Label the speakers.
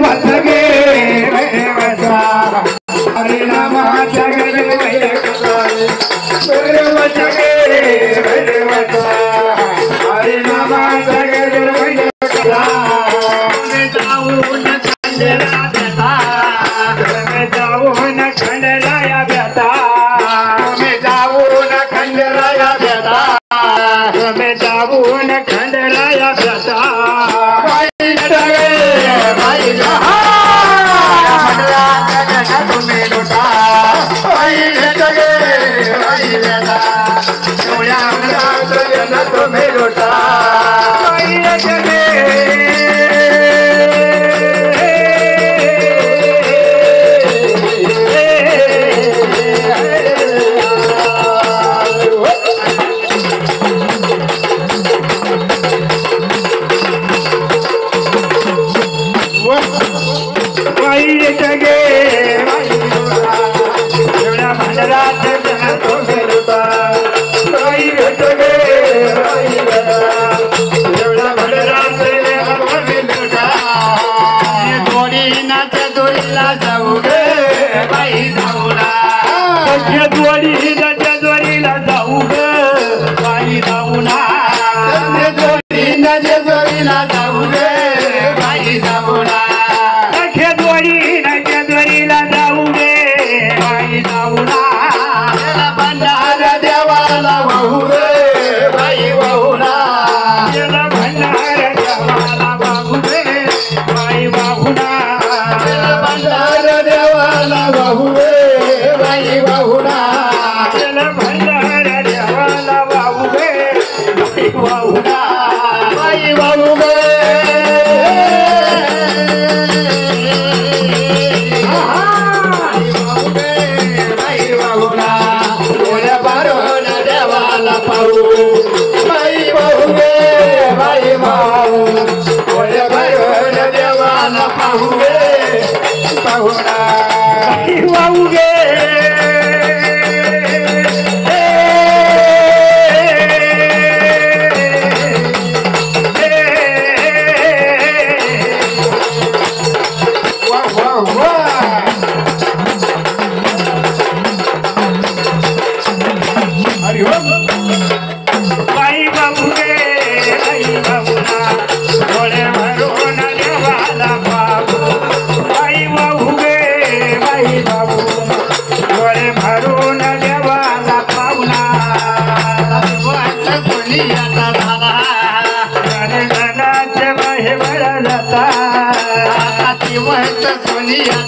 Speaker 1: वसगे वसा हरिनामाचा गजर कसा वसगे वसा हरिनामाचा गजर कसा जाऊन खंडला बेता जाऊन खंडला बेता जाऊन खंडला बेता जाऊन खंडला बेता भाई जहा तुम्हें लुटा भाई जगे भाई बेटा तुम्हें लुटा भाई जगे
Speaker 2: सोनिया